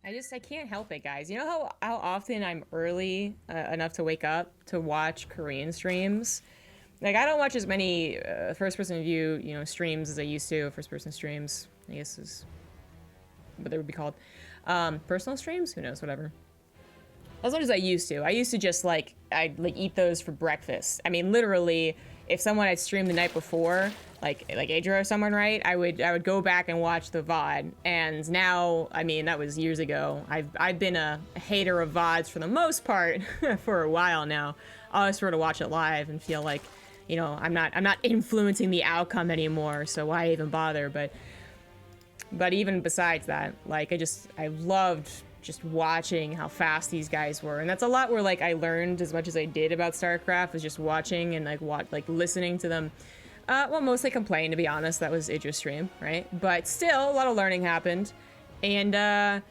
I can't help it, guys. You know how often I'm early enough to wake up to watch Korean streams? Like, I don't watch as many first-person view, streams as I used to. First-person streams, I guess is what they would be called. Personal streams? Who knows? Whatever. As much as I used to. I used to just, I'd eat those for breakfast. I mean, literally, if someone had streamed the night before, like Adra or someone, right? I would go back and watch the VOD. And now, I mean, that was years ago. I've been a hater of VODs for the most part for a while now. I always prefer to watch it live and feel like, I'm not influencing the outcome anymore, so why even bother? But even besides that, I loved just watching how fast these guys were. And that's a lot where I learned as much as I did about StarCraft, was just watching and listening to them. Well, mostly complain, to be honest. That was Idra's stream, right? But still, a lot of learning happened. And now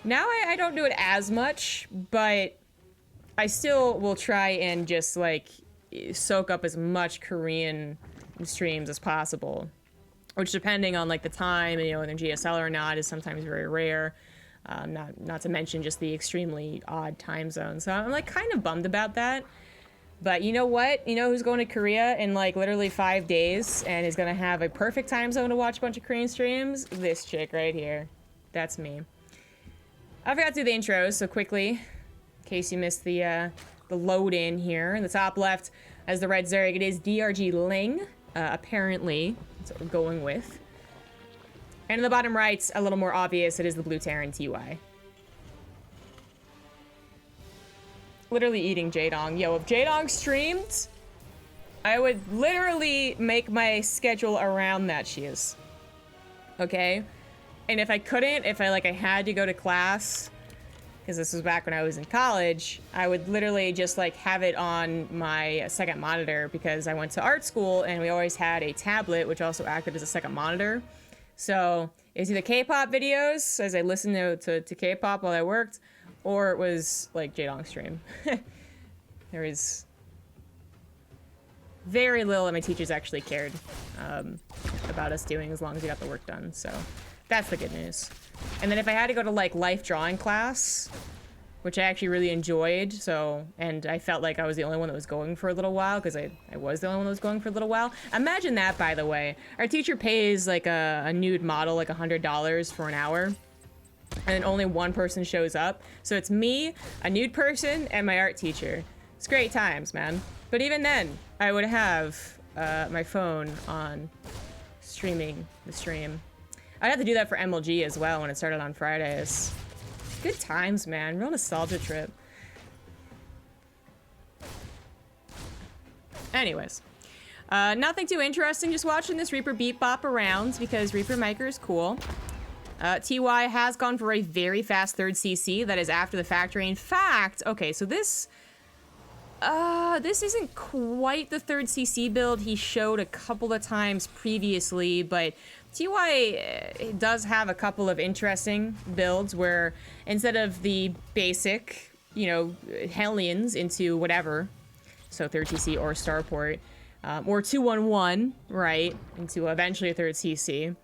I don't do it as much, but I still will try and just soak up as much Korean streams as possible. Which, depending on the time and their GSL or not, is sometimes very rare. Not to mention just the extremely odd time zone. So I'm kind of bummed about that. But you know what? You know who's going to Korea in literally 5 days and is gonna have a perfect time zone to watch a bunch of Korean streams? This chick right here. That's me. I forgot to do the intros, so quickly, in case you missed the load in here. In the top left, as the red Zerg, it is DRGLing. Apparently, that's what we're going with. And in the bottom right, a little more obvious, it is the blue Terran TY. Literally eating Jaedong. Yo, if Jaedong streamed, I would literally make my schedule around that shiz. Okay? And if I couldn't, if I had to go to class, because this was back when I was in college, I would literally just have it on my second monitor, because I went to art school and we always had a tablet which also acted as a second monitor. So it's either K-pop videos as I listened to K-pop while I worked, or it was Jaedong stream. There was very little that my teachers actually cared about us doing, as long as we got the work done. So that's the good news. And then if I had to go to life drawing class, which I actually really enjoyed, and I felt like I was the only one that was going for a little while, because I was the only one that was going for a little while. Imagine that, by the way. Our teacher pays a nude model $100 for an hour, and then only one person shows up. So it's me, a nude person, and my art teacher. It's great times, man. But even then, I would have my phone on streaming the stream. I had to do that for MLG as well when it started on Fridays. Good times, man. Real nostalgia trip. Anyways. Nothing too interesting. Just watching this Reaper beat bop around because Reaper Miker is cool. TY has gone for a very fast third CC. That is after the factory. In fact, okay, so this isn't quite the third CC build he showed a couple of times previously, but TY does have a couple of interesting builds where instead of the basic, Hellions into whatever, so third CC or Starport, or 2-1-1, right, into eventually a third CC,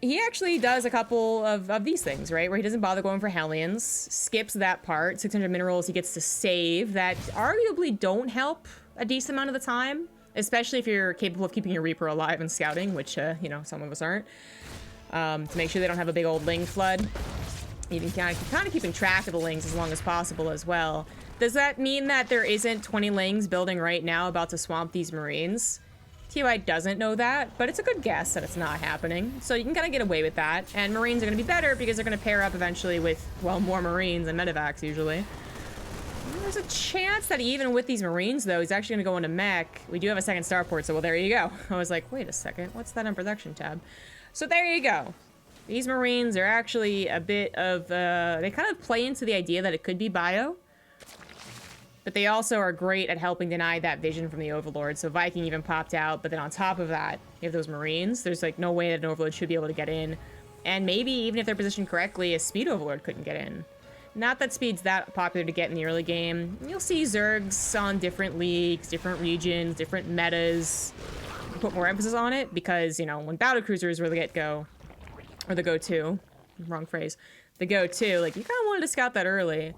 he actually does a couple of these things, right? Where he doesn't bother going for Hellions, skips that part, 600 minerals he gets to save that arguably don't help a decent amount of the time, especially if you're capable of keeping your Reaper alive and scouting, which, some of us aren't, to make sure they don't have a big old Ling flood. Even kind of keeping track of the Lings as long as possible as well. Does that mean that there isn't 20 Lings building right now about to swamp these Marines? TY doesn't know that, but it's a good guess that it's not happening. So you can kind of get away with that. And Marines are going to be better because they're going to pair up eventually with, well, more Marines and medevacs usually. There's a chance that even with these Marines, though, he's actually going to go into mech. We do have a second starport, so well, there you go. I was like, wait a second, what's that on production tab? So there you go. These Marines are actually a bit of, they kind of play into the idea that it could be bio. But they also are great at helping deny that vision from the Overlord. So Viking even popped out, but then on top of that, you have those Marines. There's no way that an Overlord should be able to get in. And maybe even if they're positioned correctly, a Speed Overlord couldn't get in. Not that Speed's that popular to get in the early game. You'll see Zergs on different leagues, different regions, different metas. Put more emphasis on it because, when battle cruisers were the get-go, or the go-to, wrong phrase, the go-to. Like, you kind of wanted to scout that early,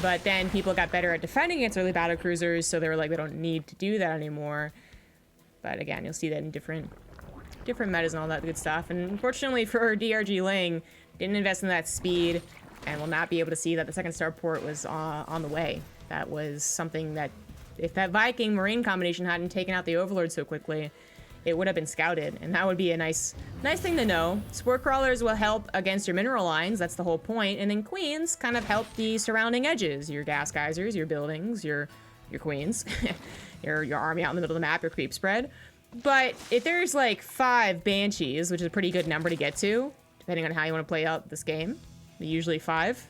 but then people got better at defending against early battlecruisers, so they were like, they don't need to do that anymore. But again, you'll see that in different metas and all that good stuff. And unfortunately for DRGLing, didn't invest in that speed, and will not be able to see that the second starport was on the way. That was something that, if that Viking Marine combination hadn't taken out the Overlord so quickly, it would have been scouted, and that would be a nice thing to know. Spore crawlers will help against your mineral lines, that's the whole point, and then queens kind of help the surrounding edges, your gas geysers, your buildings, your queens, your army out in the middle of the map, your creep spread. But if there's like 5 banshees, which is a pretty good number to get to, depending on how you want to play out this game, usually 5.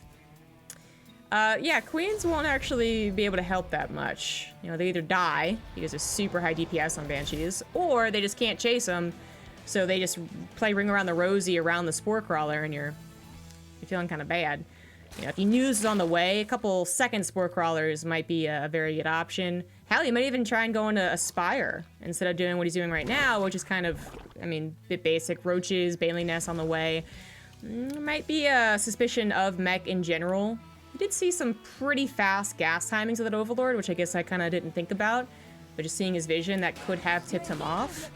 Yeah, queens won't actually be able to help that much. You know, they either die because there's super high DPS on banshees, or they just can't chase them, so they just play Ring Around the Rosie around the spore crawler, and you're feeling kind of bad. You know, if you knew this was on the way, a couple second spore crawlers might be a very good option. Hell, you might even try and go into Aspire instead of doing what he's doing right now, which is kind of, I mean, a bit basic. Roaches, Bailey Nests on the way. Might be a suspicion of mech in general. We did see some pretty fast gas timings of that Overlord, which I guess I kind of didn't think about. But just seeing his vision, that could have tipped him off.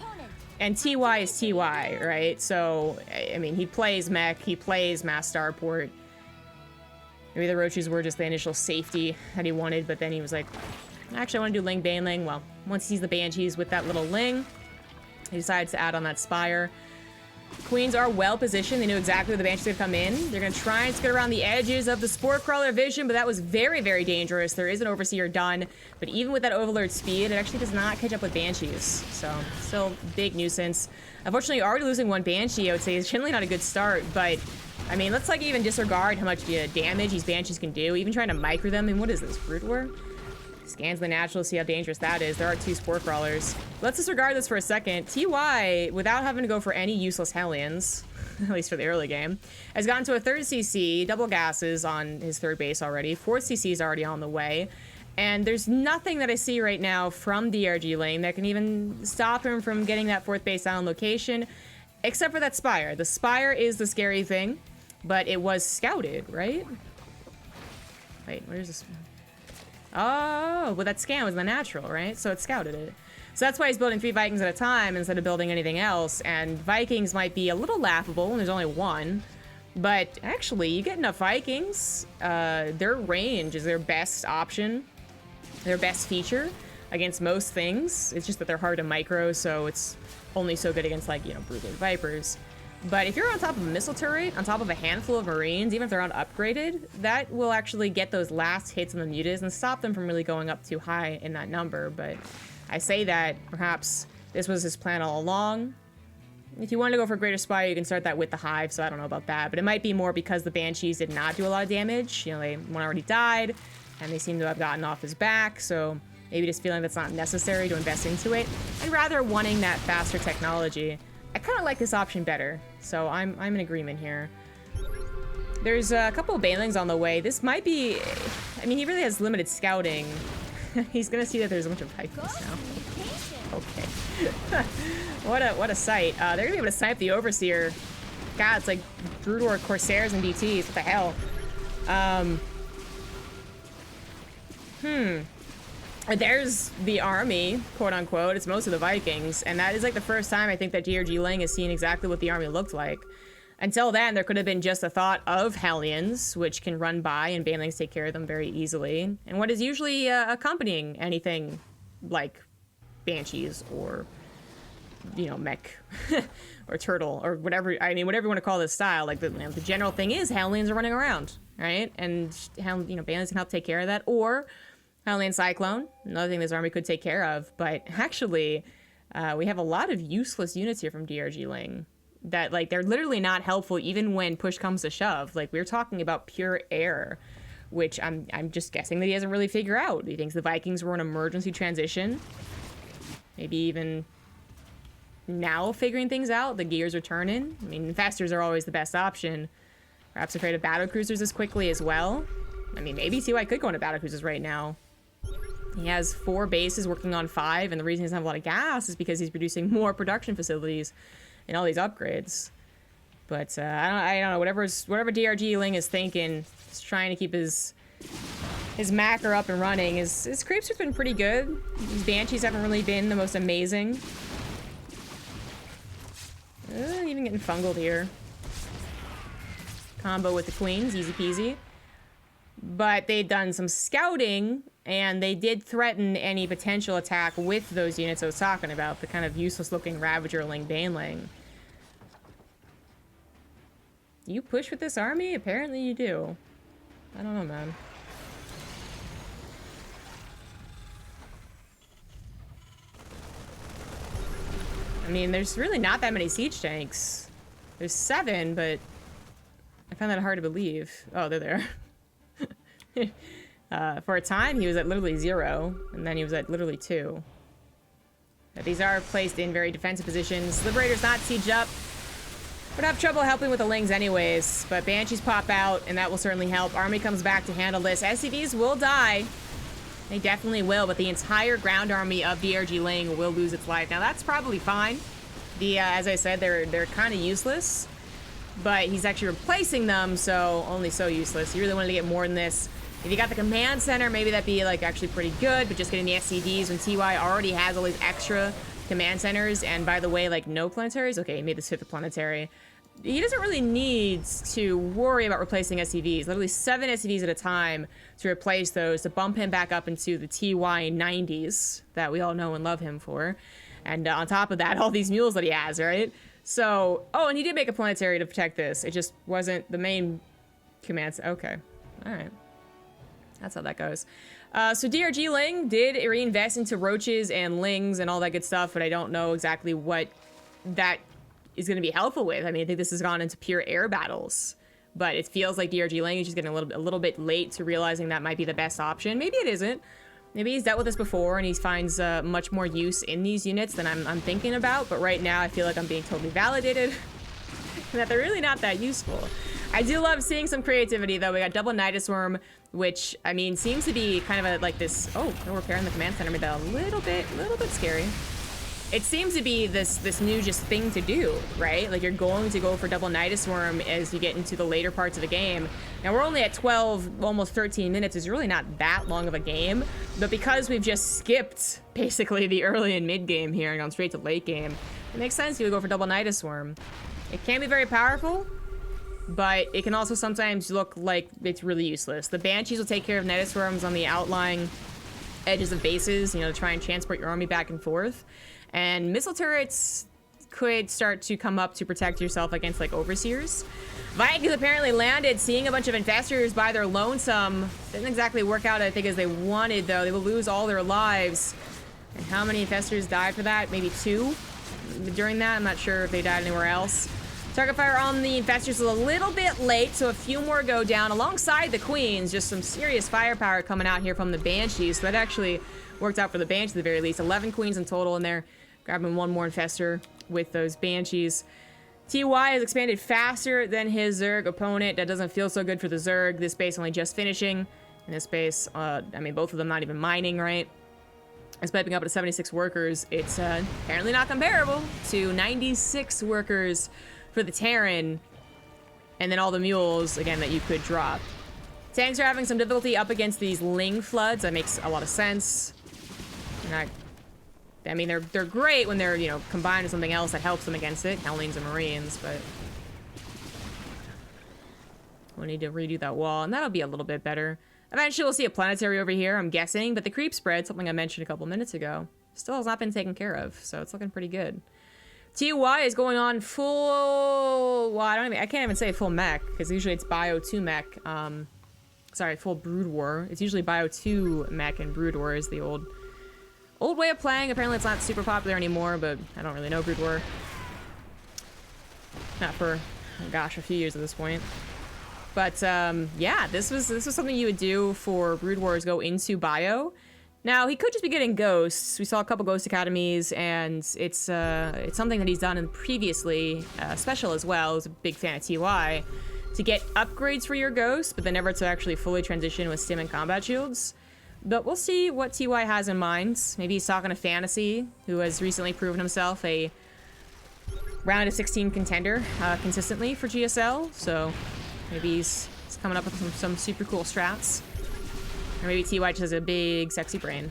And TY is TY, right? So, I mean, he plays mech, he plays mass starport. Maybe the roaches were just the initial safety that he wanted, but then he was like, actually, I want to do Ling Baneling. Well, once he sees the Banshees with that little Ling, he decides to add on that Spire. Queens are well positioned. They knew exactly where the Banshees would come in. They're going to try and skirt around the edges of the Spore Crawler vision, but that was very, very dangerous. There is an Overseer done, but even with that Overlord speed, it actually does not catch up with Banshees. So, still big nuisance. Unfortunately, already losing 1 Banshee, I would say, is generally not a good start, but I mean, let's like even disregard how much damage these Banshees can do. Even trying to micro them. I mean, what is this, Brood War? Scans the natural, see how dangerous that is. There are 2 Spore Crawlers. Let's disregard this for a second. TY, without having to go for any useless Hellions, at least for the early game, has gotten to a 3rd CC, double gases on his 3rd base already. 4th CC is already on the way. And there's nothing that I see right now from DRGLing that can even stop him from getting that 4th base down location, except for that Spire. The Spire is the scary thing, but it was scouted, right? Wait, where's this? Oh, well, that scan was the natural, right? So it scouted it. So that's why he's building 3 Vikings at a time instead of building anything else. And Vikings might be a little laughable when there's only 1. But actually, you get enough Vikings, their range is their best option, their best feature against most things. It's just that they're hard to micro, so it's only so good against, like, you know, Broodlord Vipers. But if you're on top of a missile turret, on top of a handful of Marines, even if they're not upgraded, that will actually get those last hits on the mutas and stop them from really going up too high in that number. But I say that perhaps this was his plan all along. If you want to go for Greater Spire, you can start that with the Hive, so I don't know about that. But it might be more because the Banshees did not do a lot of damage. You know, one already died, and they seem to have gotten off his back, so maybe just feeling that's not necessary to invest into it, and rather wanting that faster technology. I kind of like this option better, so I'm in agreement here. There's a couple of Banelings on the way. This might be... I mean, he really has limited scouting. He's gonna see that there's a bunch of Vikings now. Okay. What a sight. They're gonna be able to snipe the Overseer. God, it's like Brood War Corsairs and BTs. What the hell? There's the army, quote unquote. It's most of the Vikings, and that is like the first time I think that DRGLing has seen exactly what the army looked like. Until then, there could have been just a thought of Hellions, which can run by and Banelings take care of them very easily. And what is usually accompanying anything like Banshees or, you know, mech or turtle or whatever. I mean, whatever you want to call this style. Like the general thing is Hellions are running around, right? And Banelings can help take care of that, or Hellion Cyclone, another thing this army could take care of. But actually, we have a lot of useless units here from DRGLing that, like, they're literally not helpful even when push comes to shove. Like, we're talking about pure air, which I'm just guessing that he doesn't really figure out. He thinks the Vikings were an emergency transition. Maybe even now figuring things out. The gears are turning. I mean, infestors are always the best option. Perhaps afraid of battlecruisers as quickly as well. I mean, maybe TY could go into battlecruisers right now. He has 4 bases working on 5, and the reason he doesn't have a lot of gas is because he's producing more production facilities and all these upgrades. But I don't know. Whatever DRGLing is thinking, he's trying to keep his Macker up and running. His creeps have been pretty good. These Banshees haven't really been the most amazing. Even getting fungled here. Combo with the Queens, easy peasy. But they'd done some scouting, and they did threaten any potential attack with those units I was talking about. The kind of useless-looking Ravagerling, Baneling. You push with this army? Apparently you do. I don't know, man. I mean, there's really not that many siege tanks. There's 7, but I find that hard to believe. Oh, they're there. For a time, he was at literally 0, and then he was at literally 2. But these are placed in very defensive positions. Liberator's not sieged up. Would have trouble helping with the Lings anyways, but Banshees pop out, and that will certainly help. Army comes back to handle this. SCVs will die. They definitely will, but the entire ground army of DRGLing will lose its life. Now, that's probably fine. As I said, they're kind of useless, but he's actually replacing them, so only so useless. You really wanted to get more than this. If you got the command center, maybe that'd be, like, actually pretty good, but just getting the SCVs when TY already has all these extra command centers, and by the way, like, no planetaries? Okay, he made this 5th planetary. He doesn't really need to worry about replacing SCVs. Literally 7 SCVs at a time to replace those, to bump him back up into the TY 90s that we all know and love him for. And on top of that, all these mules that he has, right? So, oh, and he did make a planetary to protect this. It just wasn't the main command. Okay, all right. That's how that goes. So DRGLing did reinvest into roaches and lings and all that good stuff, but I don't know exactly what that is going to be helpful with. I mean, I think this has gone into pure air battles, but it feels like DRGLing is just getting a little bit late to realizing that might be the best option. Maybe it isn't. Maybe he's dealt with this before and he finds much more use in these units than I'm thinking about, but right now I feel like I'm being totally validated and that they're really not that useful. I do love seeing some creativity, though. We got double Nidus Worm, which, I mean, seems to be kind of like this... Oh, no repair in the command center made that a little bit scary. It seems to be this new just thing to do, right? Like, you're going to go for double Nidus Worm as you get into the later parts of the game. Now, we're only at 12, almost 13 minutes. It's really not that long of a game. But because we've just skipped, basically, the early and mid game here and gone straight to late game, it makes sense you would go for double Nidus Worm. It can be very powerful, but it can also sometimes look like it's really useless. The Banshees will take care of Nidus Worms on the outlying edges of bases, you know, to try and transport your army back and forth. And missile turrets could start to come up to protect yourself against, like, overseers. Vikings apparently landed, seeing a bunch of infestors by their lonesome. Didn't exactly work out, I think, as they wanted, though. They will lose all their lives. And how many infestors died for that? Maybe 2 during that? I'm not sure if they died anywhere else. Target fire on the infestors is a little bit late, so a few more go down alongside the Queens. Just some serious firepower coming out here from the Banshees. So that actually worked out for the Banshees at the very least. 11 Queens in total in there. Grabbing 1 more infestor with those Banshees. TY has expanded faster than his Zerg opponent. That doesn't feel so good for the Zerg. This base only just finishing. In this base, I mean, both of them not even mining, right? It's piping up to 76 workers. It's apparently not comparable to 96 workers for the Terran. And then all the mules, again, that you could drop. Tanks are having some difficulty up against these Ling floods. That makes a lot of sense. I mean, they're great when they're, you know, combined with something else that helps them against it. Hellings and Marines, but we'll need to redo that wall, and that'll be a little bit better. Eventually, we'll see a planetary over here, I'm guessing, but the creep spread, something I mentioned a couple minutes ago, still has not been taken care of, so it's looking pretty good. TY is going on full... Well, I can't even say full mech, because usually it's Bio 2 mech. Sorry, full Brood War. It's usually Bio 2 mech, and Brood War is the old way of playing. Apparently it's not super popular anymore, but I don't really know Brood War. Not for, oh gosh, a few years at this point. But yeah, this was something you would do for Brood Wars, go into Bio. Now, he could just be getting ghosts. We saw a couple ghost academies, and it's something that he's done in previously, special as well. He was a big fan of TY, to get upgrades for your ghosts, but then never to actually fully transition with stim and combat shields. But we'll see what TY has in mind. Maybe he's talking to Fantasy, who has recently proven himself a round of 16 contender consistently for GSL, so maybe he's coming up with some super cool strats. Or maybe TY just has a big, sexy brain.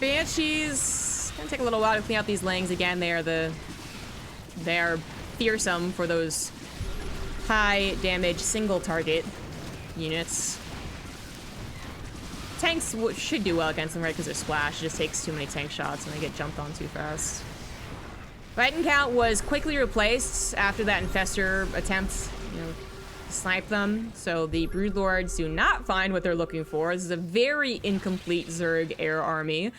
Banshees. Gonna take a little while to clean out these Lings again. They are fearsome for those high damage single target units. Tanks should do well against them, right? Because they're splash. It just takes too many tank shots and they get jumped on too fast. Fighting count was quickly replaced after that infestor attempt, you know, to snipe them. So the Broodlords do not find what they're looking for. This is a very incomplete Zerg air army.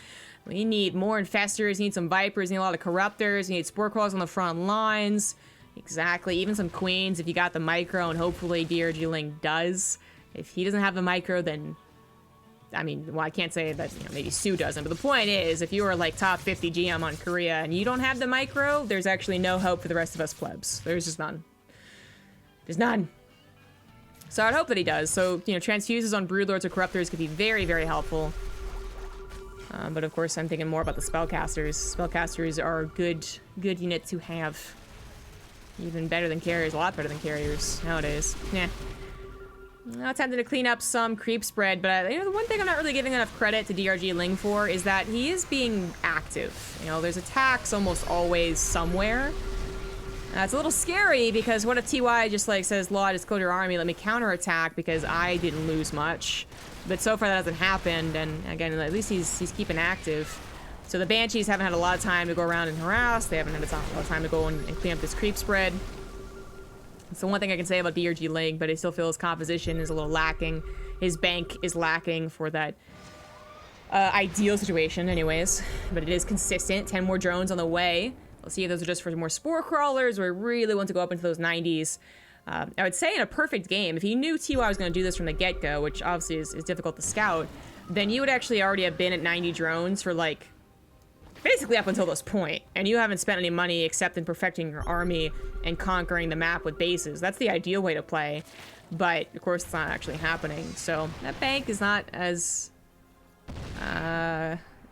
We need more infestors, need some vipers, need a lot of corruptors, need spore crawlers on the front lines. Exactly, even some queens if you got the micro, and hopefully DRGLing does. If he doesn't have the micro, then I mean, well, I can't say that, you know, maybe Sue doesn't, but the point is, if you are like top 50 GM on Korea and you don't have the micro, there's actually no hope for the rest of us plebs. There's just none. There's none. So I'd hope that he does. So, you know, transfuses on Broodlords or Corruptors could be very, very helpful. But of course, I'm thinking more about the Spellcasters. Spellcasters are a good unit to have. Even better than carriers, a lot better than carriers nowadays. Yeah. I'm tempted to clean up some creep spread, but you know, the one thing I'm not really giving enough credit to DRGLing for is that he is being active. You know, there's attacks almost always somewhere. It's a little scary because what if TY just like says, "Law, just go to your army, let me counterattack because I didn't lose much." But so far that hasn't happened, and again, at least he's keeping active. So the Banshees haven't had a lot of time to go around and harass. They haven't had a lot of time to go and clean up this creep spread. It's the one thing I can say about DRGLing, but I still feel his composition is a little lacking. His bank is lacking for that ideal situation anyways. But it is consistent. 10 more drones on the way. Let's see if those are just for more spore crawlers or I really want to go up into those 90s. I would say in a perfect game, if you knew TY was going to do this from the get-go, which obviously is difficult to scout, then you would actually already have been at 90 drones for like basically up until this point, and you haven't spent any money except in perfecting your army and conquering the map with bases. That's the ideal way to play, but of course it's not actually happening. So that bank is not as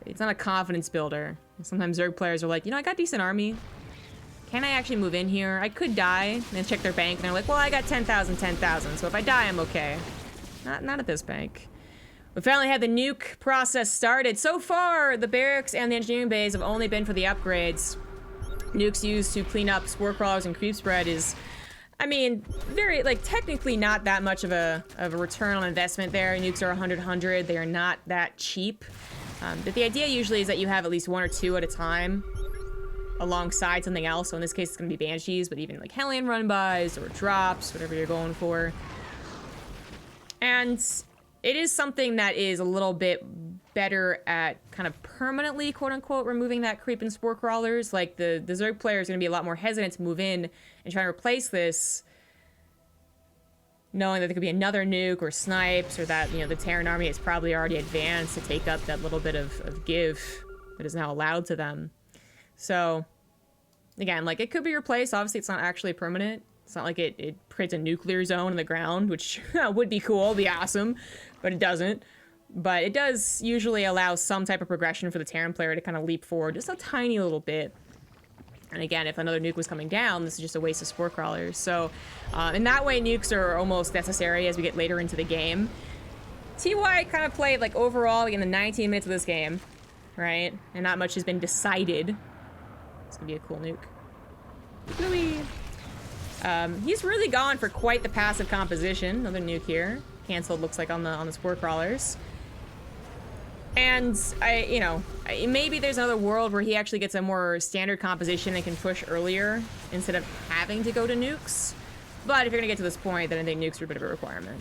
it's not a confidence builder. Sometimes Zerg players are like, you know, I got decent army, can I actually move in here? I could die, and then check their bank and they're like, well, I got 10,000, so if I die I'm okay. Not at this bank. We finally had the nuke process started. So far, the barracks and the engineering bays have only been for the upgrades. Nukes used to clean up spore crawlers and creep spread is, I mean, very, like, technically not that much of a return on investment there. Nukes are 100. They are not that cheap. But the idea usually is that you have at least one or two at a time alongside something else. So in this case, it's going to be Banshees, but even like Hellion run-bys or drops, whatever you're going for. And it is something that is a little bit better at kind of permanently, quote-unquote, removing that creep and spore crawlers. Like, the Zerg player is going to be a lot more hesitant to move in and try to replace this, knowing that there could be another nuke or snipes, or that, you know, the Terran army is probably already advanced to take up that little bit of give that is now allowed to them. So, again, like, it could be replaced. Obviously, it's not actually permanent. It's not like it creates a nuclear zone in the ground, which would be cool, be awesome, but it doesn't. But it does usually allow some type of progression for the Terran player to kind of leap forward just a tiny little bit. And again, if another nuke was coming down, this is just a waste of spore crawlers. So in that way, nukes are almost necessary as we get later into the game. TY kind of played, like, overall in the 19 minutes of this game, right? And not much has been decided. It's gonna be a cool nuke. Louis. He's really gone for quite the passive composition. Another nuke here. Cancelled, looks like, on the spore crawlers. And you know, maybe there's another world where he actually gets a more standard composition and can push earlier instead of having to go to nukes. But if you're gonna get to this point, then I think nukes are a bit of a requirement.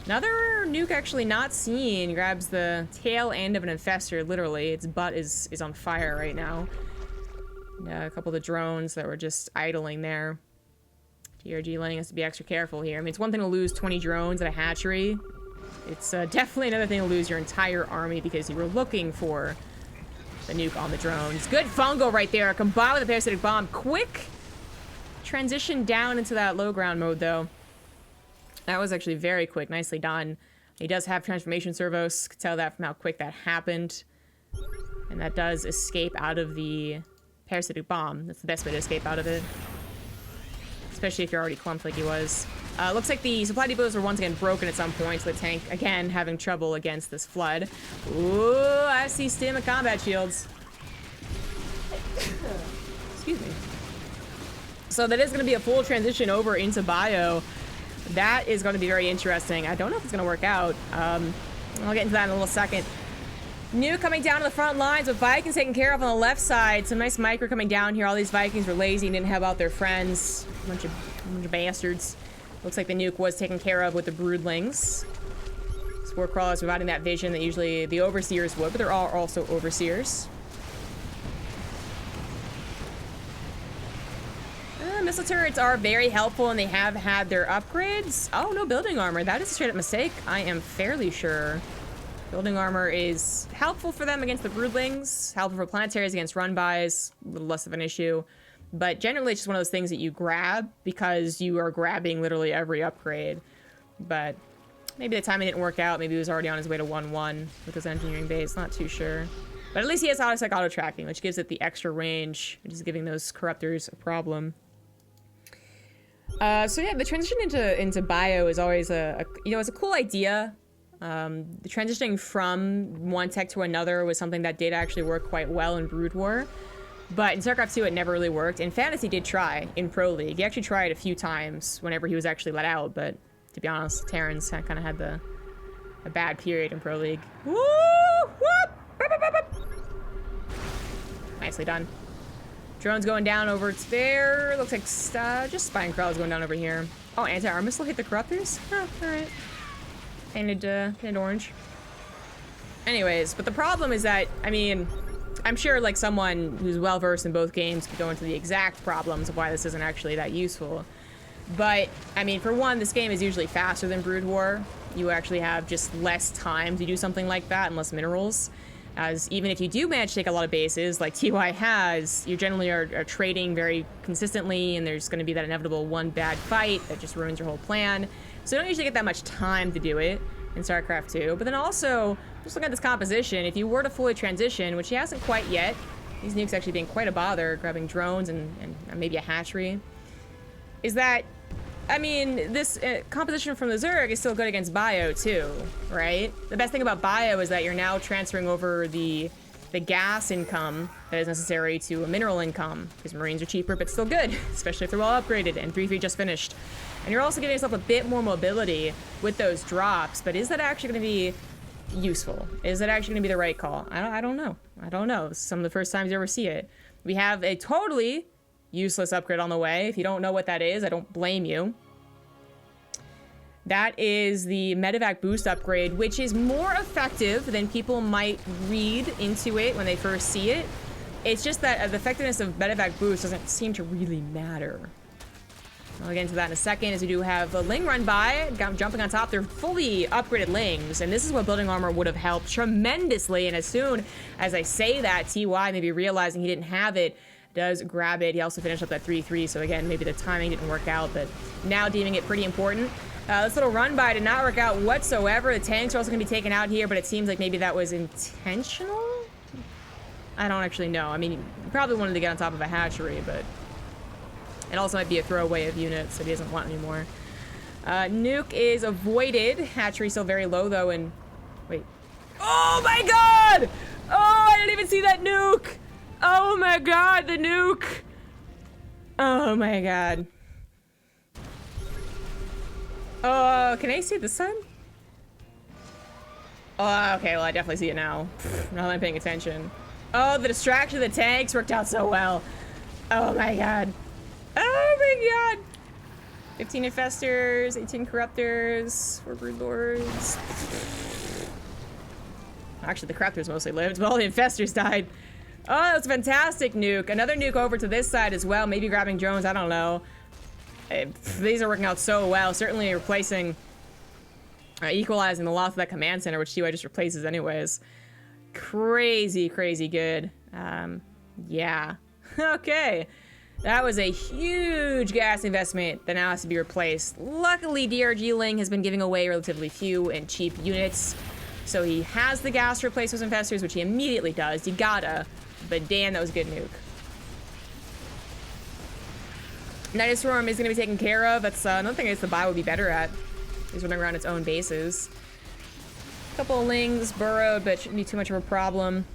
Another nuke actually not seen grabs the tail end of an infestor, literally. Its butt is on fire right now. Yeah, a couple of the drones that were just idling there. DRGLing has to be extra careful here. I mean, it's one thing to lose 20 drones at a hatchery. It's definitely another thing to lose your entire army because you were looking for the nuke on the drones. Good fungo right there, combined with the parasitic bomb. Quick transition down into that low ground mode, though. That was actually very quick. Nicely done. He does have transformation servos. Could tell that from how quick that happened. And that does escape out of the parasitic bomb. That's the best way to escape out of it. Especially if you're already clumped like he was. Looks like the supply depots were once again broken at some point, so the tank, again, having trouble against this flood. Ooh, I see stim and combat shields. Excuse me. So that is going to be a full transition over into bio. That is going to be very interesting. I don't know if it's going to work out. I'll get into that in a little second. Nuke coming down to the front lines with Vikings taken care of on the left side. Some nice micro coming down here. All these Vikings were lazy and didn't help out their friends. A bunch of bastards. Looks like the nuke was taken care of with the broodlings. Spore crawlers providing that vision that usually the overseers would, but there are also overseers. Missile turrets are very helpful and they have had their upgrades. Oh, no building armor. That is a straight up mistake. I am fairly sure. Building armor is helpful for them against the broodlings, helpful for planetaries against run-bys, a little less of an issue. But generally, it's just one of those things that you grab because you are grabbing literally every upgrade. But maybe the timing didn't work out. Maybe he was already on his way to 1-1 with his engineering base. Not too sure. But at least he has auto tracking, which gives it the extra range, which is giving those corruptors a problem. So yeah, the transition into bio is always it's a cool idea. The transitioning from one tech to another was something that did actually work quite well in Brood War. But in StarCraft 2, it never really worked. And Fantasy did try in Pro League. He actually tried a few times whenever he was actually let out. But to be honest, Terrans kind of had a bad period in Pro League. Woo! Whoop! Boop, boop, boop, boop. Nicely done. Drone's going down over there. Looks like just Spine Crawl's going down over here. Oh, anti-armor missile hit the Corruptors? Oh, alright. Painted orange. Anyways, but the problem is that, I mean, I'm sure like someone who's well versed in both games could go into the exact problems of why this isn't actually that useful. But, I mean, for one, this game is usually faster than Brood War. You actually have just less time to do something like that and less minerals. As even if you do manage to take a lot of bases, like TY has, you generally are trading very consistently, and there's going to be that inevitable one bad fight that just ruins your whole plan. So you don't usually get that much time to do it in StarCraft 2. But then also, just looking at this composition, if you were to fully transition, which he hasn't quite yet, these nukes actually being quite a bother, grabbing drones and maybe a hatchery, is that, I mean, this composition from the Zerg is still good against bio too, right? The best thing about bio is that you're now transferring over the gas income that is necessary to a mineral income, because Marines are cheaper but still good, especially if they're well upgraded, and 3-3 just finished. And you're also giving yourself a bit more mobility with those drops, but is that actually going to be useful? Is that actually going to be the right call? I don't know. I don't know. Some of the first times you ever see it. We have a totally useless upgrade on the way. If you don't know what that is, I don't blame you. That is the medevac boost upgrade, which is more effective than people might read into it when they first see it. It's just that the effectiveness of medevac boost doesn't seem to really matter. I'll get into that in a second, as we do have a Ling run by, jumping on top. They're fully upgraded Lings, and this is what building armor would have helped tremendously. And as soon as I say that, TY, maybe realizing he didn't have it, does grab it. He also finished up that 3-3, so again, maybe the timing didn't work out, but now deeming it pretty important. This little run by did not work out whatsoever. The tanks are also going to be taken out here, but it seems like maybe that was intentional? I don't actually know. I mean, he probably wanted to get on top of a hatchery, but it also might be a throwaway of units that he doesn't want anymore. Nuke is avoided. Hatchery still very low, though, and... Wait. Oh, my God! Oh, I didn't even see that nuke! Oh, my God, the nuke! Oh, my God. Oh, can I see this side? Oh, okay, well, I definitely see it now. Now that I'm paying attention. Oh, the distraction of the tanks worked out so well. Oh, my God. Oh my God! 15 infestors, 18 corruptors, 4 brood lords. Actually, the corruptors mostly lived, but all the infestors died. Oh, that's a fantastic nuke. Another nuke over to this side as well. Maybe grabbing drones, I don't know. These are working out so well. Certainly replacing, equalizing the loss of that command center, which TY just replaces anyways. Crazy, crazy good. Yeah. Okay. That was a huge gas investment that now has to be replaced. Luckily, DRGLing has been giving away relatively few and cheap units. So he has the gas to replace those infestors, which he immediately does. You gotta. But damn, that was a good nuke. Nidus Swarm is going to be taken care of. That's another thing I guess the buy would be better at. Is running around its own bases. A couple of Lings burrowed, but shouldn't be too much of a problem.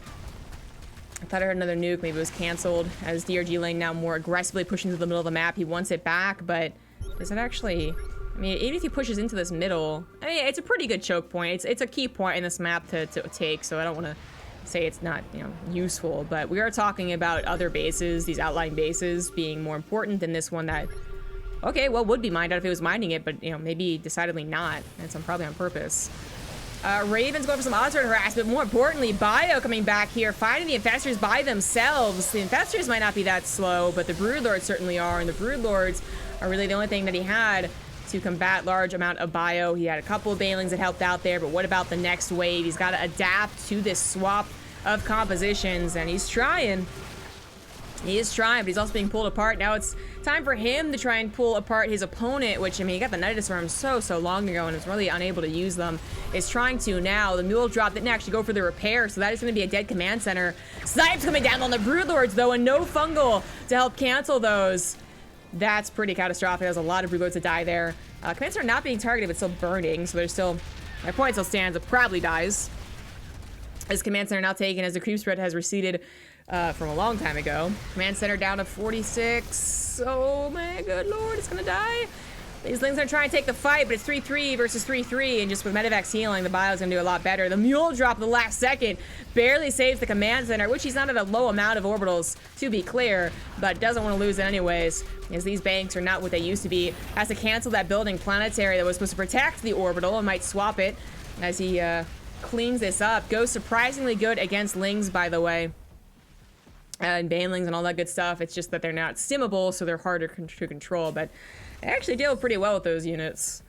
I thought I heard another nuke. Maybe it was canceled. As DRGLing now more aggressively pushing to the middle of the map. He wants it back, but does it actually... I mean, even if he pushes into this middle... I mean, it's a pretty good choke point. It's a key point in this map to take, so I don't want to say it's not, you know, useful. But we are talking about other bases, these outlying bases, being more important than this one that... Okay, well, would be mined out if it was mining it, but, you know, maybe decidedly not. And so probably on purpose. Raven's going for some odds harassment, but more importantly, Bio coming back here, finding the infestors by themselves. The infestors might not be that slow, but the Broodlords certainly are, and the Broodlords are really the only thing that he had to combat large amount of Bio. He had a couple of Banelings that helped out there, but what about the next wave? He's got to adapt to this swap of compositions, and he's trying. He is trying, but he's also being pulled apart. Now it's time for him to try and pull apart his opponent, which, I mean, he got the Nidus Swarm so long ago and was really unable to use them. Is trying to now. The Mule Drop didn't actually go for the repair, so that is going to be a dead command center. Snipes coming down on the Broodlords, though, and no Fungal to help cancel those. That's pretty catastrophic. There's a lot of Broodlords to die there. Command center not being targeted, but still burning, so there's still... My point still stands. It probably dies. As command center now taken as the creep spread has receded from a long time ago. Command center down to 46. Oh my good lord, it's gonna die. These Lings are trying to take the fight, but it's 3-3 versus 3-3, and just with Medivac's healing, the Bio's gonna do a lot better. The Mule Drop at the last second barely saves the command center, which he's not at a low amount of orbitals, to be clear, but doesn't want to lose it anyways, as these banks are not what they used to be. Has to cancel that building planetary that was supposed to protect the orbital and might swap it as he cleans this up. Goes surprisingly good against Lings, by the way. And Banelings and all that good stuff. It's just that they're not stimmable, so they're harder to control, but they actually deal pretty well with those units.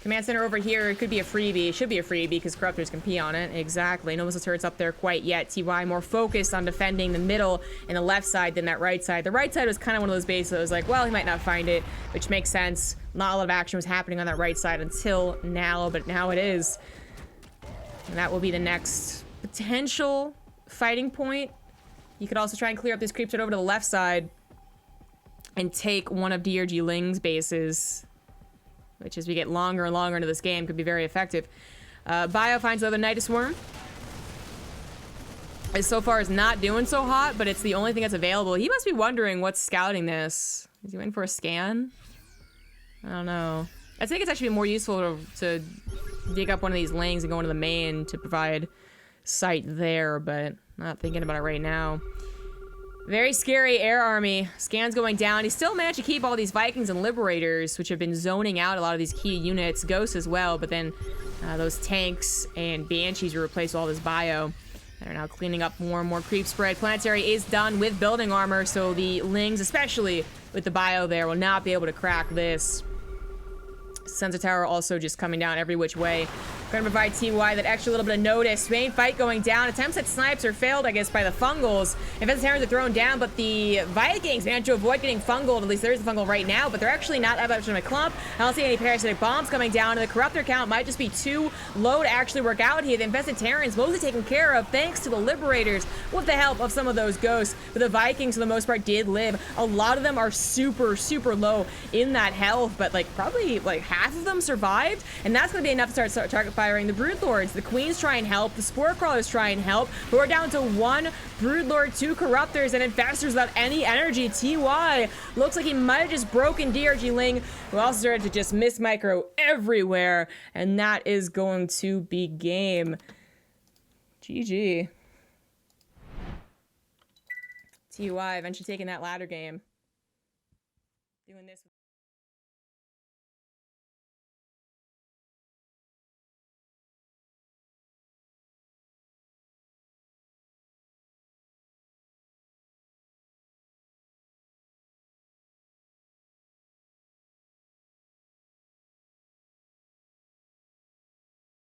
Command center over here, it could be a freebie. It should be a freebie because Corruptors can pee on it. Exactly. No missile turrets up there quite yet. TY more focused on defending the middle and the left side than that right side. The right side was kind of one of those bases that was like, well, he might not find it, which makes sense. Not a lot of action was happening on that right side until now, but now it is. And that will be the next potential fighting point. You could also try and clear up this creep set over to the left side and take one of DRGLing's bases, which as we get longer and longer into this game could be very effective. Bio finds another Nidus Swarm. It so far is not doing so hot, but it's the only thing that's available. He must be wondering what's scouting this. Is he waiting for a scan? I don't know. I think it's actually more useful to dig up one of these Lings and go into the main to provide sight there, but not thinking about it right now. Very scary air army. Scans going down. He still managed to keep all these Vikings and Liberators, which have been zoning out a lot of these key units. Ghosts as well, but then those tanks and Banshees were replaced with all this Bio. They're now cleaning up more and more creep spread. Planetary is done with building armor, so the Lings, especially with the Bio there, will not be able to crack this. Sensor tower also just coming down every which way. Going to provide TY that extra little bit of notice. Main fight going down. Attempts at snipes are failed, I guess, by the Fungals. Infested Terrans are thrown down, but the Vikings managed to avoid getting Fungaled. At least there's a Fungal right now, but they're actually not that much of a clump. I don't see any parasitic bombs coming down, and the Corruptor count might just be too low to actually work out here. The Infested Terrans mostly taken care of thanks to the Liberators with the help of some of those Ghosts. But the Vikings, for the most part, did live. A lot of them are super low in that health, but like probably like half of them survived, and that's going to be enough to start target firing the Broodlords. The Queens try and help, the Spore Crawlers try and help, but we're down to one Broodlord, two Corruptors, and Infestors without any energy. TY looks like he might have just broken DRGLing, who also started to just miss micro everywhere, and that is going to be game. GG. TY eventually taking that ladder game. Doing this with